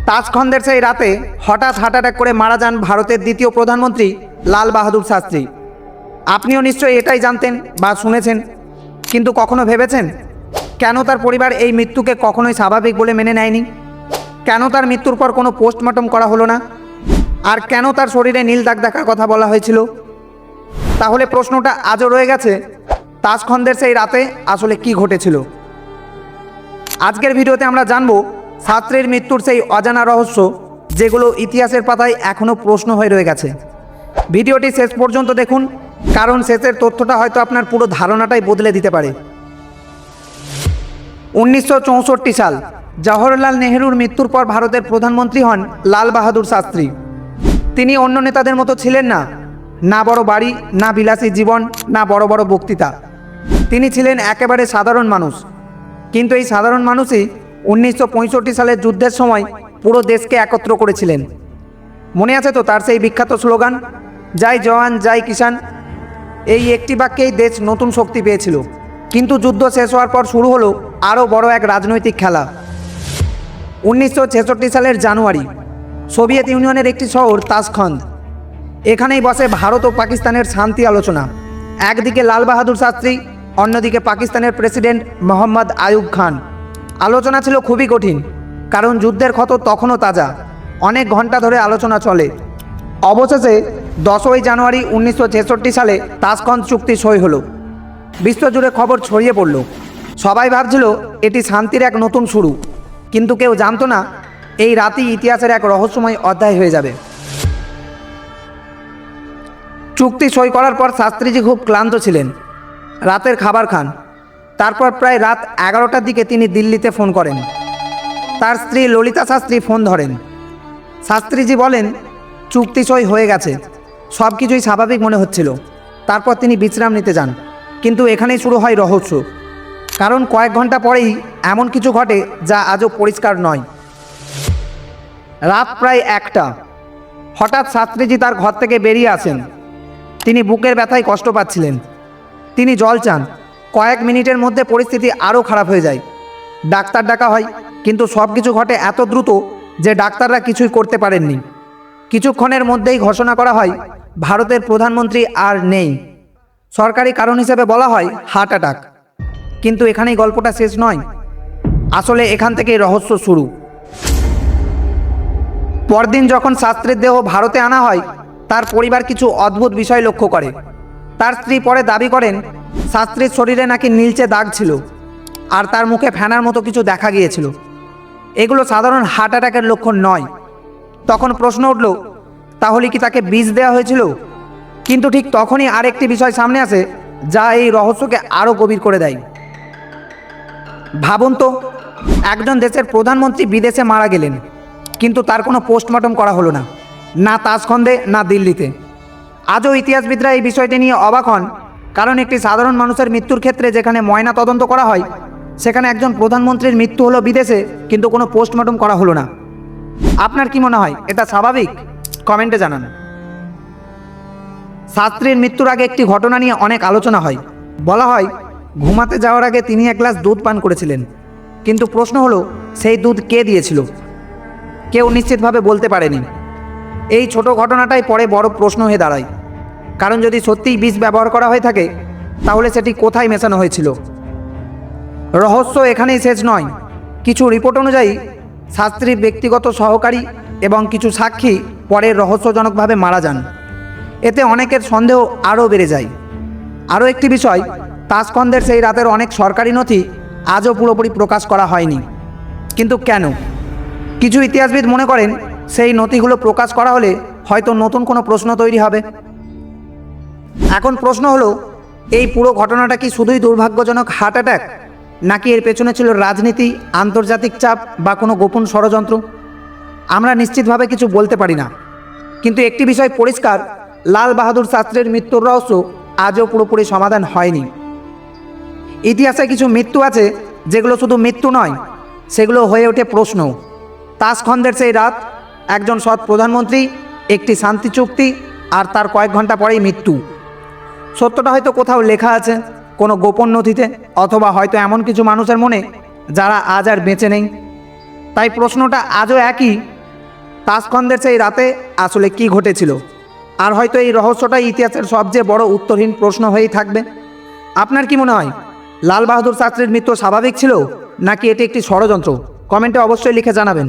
তাজখন্দের সেই রাতে হঠাৎ হার্ট অ্যাটাক করে মারা যান ভারতের দ্বিতীয় প্রধানমন্ত্রী লাল বাহাদুর শাস্ত্রী। আপনিও নিশ্চয়ই এটাই জানতেন বা শুনেছেন, কিন্তু কখনো ভেবেছেন কেন তার পরিবার এই মৃত্যুকে কখনোই স্বাভাবিক বলে মেনে নেয়নি? কেন তার মৃত্যুর পর কোনো পোস্টমর্টম করা হলো না? আর কেন তার শরীরে নীল দাগ দেখার কথা বলা হয়েছিল? তাহলে প্রশ্নটা আজও রয়ে গেছে, তাজখন্দের সেই রাতে আসলে কি ঘটেছিল। আজকের ভিডিওতে আমরা জানব শাস্ত্রীর মৃত্যুর সেই অজানা রহস্য, যেগুলো ইতিহাসের পাতায় এখনও প্রশ্ন হয়ে রয়ে গেছে। ভিডিওটি শেষ পর্যন্ত দেখুন, কারণ শেষের তথ্যটা হয়তো আপনার পুরো ধারণাটাই বদলে দিতে পারে। 1964 সাল, জওহরলাল নেহরুর মৃত্যুর পর ভারতের প্রধানমন্ত্রী হন লাল বাহাদুর শাস্ত্রী। তিনি অন্য নেতাদের মতো ছিলেন না, না বড় বাড়ি, না বিলাসী জীবন, না বড় বড় বক্তৃতা। তিনি ছিলেন একেবারে সাধারণ মানুষ। কিন্তু এই সাধারণ মানুষই 1965 সালের যুদ্ধের সময় পুরো দেশকে একত্র করেছিলেন। মনে আছে তো তার সেই বিখ্যাত স্লোগান, জয় জওয়ান জয় কিষাণ। এই একটি বাক্যেই দেশ নতুন শক্তি পেয়েছিল। কিন্তু যুদ্ধ শেষ হওয়ার পর শুরু হলো আরও বড় এক রাজনৈতিক খেলা। 1966 সালের জানুয়ারি, সোভিয়েত ইউনিয়নের একটি শহর তাজখন্দ, এখানেই বসে ভারত ও পাকিস্তানের শান্তি আলোচনা। একদিকে লাল বাহাদুর শাস্ত্রী, অন্যদিকে পাকিস্তানের প্রেসিডেন্ট মোহাম্মদ আইয়ুব খান। আলোচনা ছিল খুবই কঠিন, কারণ যুদ্ধের ক্ষত তখনও তাজা। অনেক ঘন্টা ধরে আলোচনা চলে। অবশেষে 10ই জানুয়ারি 1966 সালে তাজখন্দ চুক্তি সই হলো। বিশ্বজুড়ে খবর ছড়িয়ে পড়ল। সবাই ভাবছিল এটি শান্তির এক নতুন শুরু, কিন্তু কেউ জানতো না এই রাতই ইতিহাসের এক রহস্যময় অধ্যায় হয়ে যাবে। চুক্তি সই করার পর শাস্ত্রীজি খুব ক্লান্ত ছিলেন। রাতের খাবার খান। তারপর প্রায় রাত 11টার দিকে তিনি দিল্লিতে ফোন করেন। তার স্ত্রী ললিতা শাস্ত্রী ফোন ধরেন। শাস্ত্রীজি বলেন, চুক্তি সই হয়ে গেছে, সব কিছুই স্বাভাবিক মনে হচ্ছিল। তারপর তিনি বিশ্রাম নিতে যান। কিন্তু এখানেই শুরু হয় রহস্য, কারণ কয়েক ঘন্টা পরেই এমন কিছু ঘটে যা আজও পরিষ্কার নয়। রাত প্রায় 1টা, হঠাৎ শাস্ত্রীজি তার ঘর থেকে বেরিয়ে আসেন। তিনি বুকের ব্যথায় কষ্ট পাচ্ছিলেন। তিনি জল চান। কয়েক মিনিটের মধ্যে পরিস্থিতি আরও খারাপ হয়ে যায়। ডাক্তার ডাকা হয়, কিন্তু সব কিছু ঘটে এত দ্রুত যে ডাক্তাররা কিছুই করতে পারেননি। কিছুক্ষণের মধ্যেই ঘোষণা করা হয় ভারতের প্রধানমন্ত্রী আর নেই। সরকারি কারণ হিসেবে বলা হয় হার্ট অ্যাটাক। কিন্তু এখানেই গল্পটা শেষ নয়। আসলে এখান থেকেই রহস্য শুরু। পরদিন যখন শাস্ত্রীর দেহ ভারতে আনা হয়, তার পরিবার কিছু অদ্ভুত বিষয় লক্ষ্য করে। তার স্ত্রী পরে দাবি করেন শাস্ত্রীর শরীরে নাকি নীলচে দাগ ছিল, আর তার মুখে ফেনার মতো কিছু দেখা গিয়েছিল। এগুলো সাধারণ হার্ট অ্যাটাকের লক্ষণ নয়। তখন প্রশ্ন উঠল, তাহলে কি তাকে বিষ দেওয়া হয়েছিল? কিন্তু ঠিক তখনই আরেকটি বিষয় সামনে আসে, যা এই রহস্যকে আরও গভীর করে দেয়। ভাবুন তো, একজন দেশের প্রধানমন্ত্রী বিদেশে মারা গেলেন, কিন্তু তার কোনো পোস্টমর্টম করা হলো না, না তাজখন্দে না দিল্লিতে। আজও ইতিহাসবিদরা এই বিষয়টি নিয়ে অবাক হন, কারণ একটি সাধারণ মানুষের মৃত্যুর ক্ষেত্রে যেখানে ময়না তদন্ত করা হয়, সেখানে একজন প্রধানমন্ত্রীর মৃত্যু হলো বিদেশে, কিন্তু কোনো পোস্টমর্টম করা হলো না। আপনার কি মনে হয় এটা স্বাভাবিক? কমেন্টে জানান। শাস্ত্রীর মৃত্যুর আগে একটি ঘটনা নিয়ে অনেক আলোচনা হয়। বলা হয় ঘুমাতে যাওয়ার আগে তিনি এক গ্লাস দুধ পান করেছিলেন। কিন্তু প্রশ্ন হলো, সেই দুধ কে দিয়েছিল? কেউ নিশ্চিতভাবে বলতে পারেনি। এই ছোট ঘটনাটাই পরে বড় প্রশ্ন হয়ে দাঁড়ায়, কারণ যদি সত্যিই বিষ ব্যবহার করা হয়ে থাকে, তাহলে সেটি কোথায় মেশানো হয়েছিল? রহস্য এখানেই শেষ নয়। কিছু রিপোর্ট অনুযায়ী শাস্ত্রীর ব্যক্তিগত সহকারী এবং কিছু সাক্ষী পরে রহস্যজনকভাবে মারা যান। এতে অনেকের সন্দেহ আরও বেড়ে যায়। আরও একটি বিষয়, তাজখন্দের সেই রাতের অনেক সরকারি নথি আজও পুরোপুরি প্রকাশ করা হয়নি। কিন্তু কেন? কিছু ইতিহাসবিদ মনে করেন সেই নথিগুলো প্রকাশ করা হলে হয়তো নতুন কোনো প্রশ্ন তৈরি হবে। এখন প্রশ্ন হলো, এই পুরো ঘটনাটা কি শুধুই দুর্ভাগ্যজনক হার্ট অ্যাটাক, নাকি এর পেছনে ছিল রাজনীতি, আন্তর্জাতিক চাপ বা কোনো গোপন ষড়যন্ত্র? আমরা নিশ্চিতভাবে কিছু বলতে পারি না। কিন্তু একটি বিষয় পরিষ্কার, লাল বাহাদুর শাস্ত্রীর মৃত্যুর রহস্য আজও পুরোপুরি সমাধান হয়নি। ইতিহাসে কিছু মৃত্যু আছে যেগুলো শুধু মৃত্যু নয়, সেগুলো হয়ে ওঠে প্রশ্ন। তাজখন্দের সেই রাত, একজন সৎ প্রধানমন্ত্রী, একটি শান্তি চুক্তি, আর তার কয়েক ঘন্টা পরেই মৃত্যু। সত্যটা হয়তো কোথাও লেখা আছে, কোনো গোপন নথিতে, অথবা হয়তো এমন কিছু মানুষের মনে যারা আজ আর বেঁচে নেই। তাই প্রশ্নটা আজও একই, তাসখন্দের সেই রাতে আসলে কি ঘটেছিল? আর হয়তো এই রহস্যটাই ইতিহাসের সবচেয়ে বড় উত্তরহীন প্রশ্ন হয়েই থাকবে। আপনার কি মনে হয়, লাল বাহাদুর শাস্ত্রীর মৃত্যু স্বাভাবিক ছিল, নাকি এটি একটি ষড়যন্ত্র? কমেন্টে অবশ্যই লিখে জানাবেন।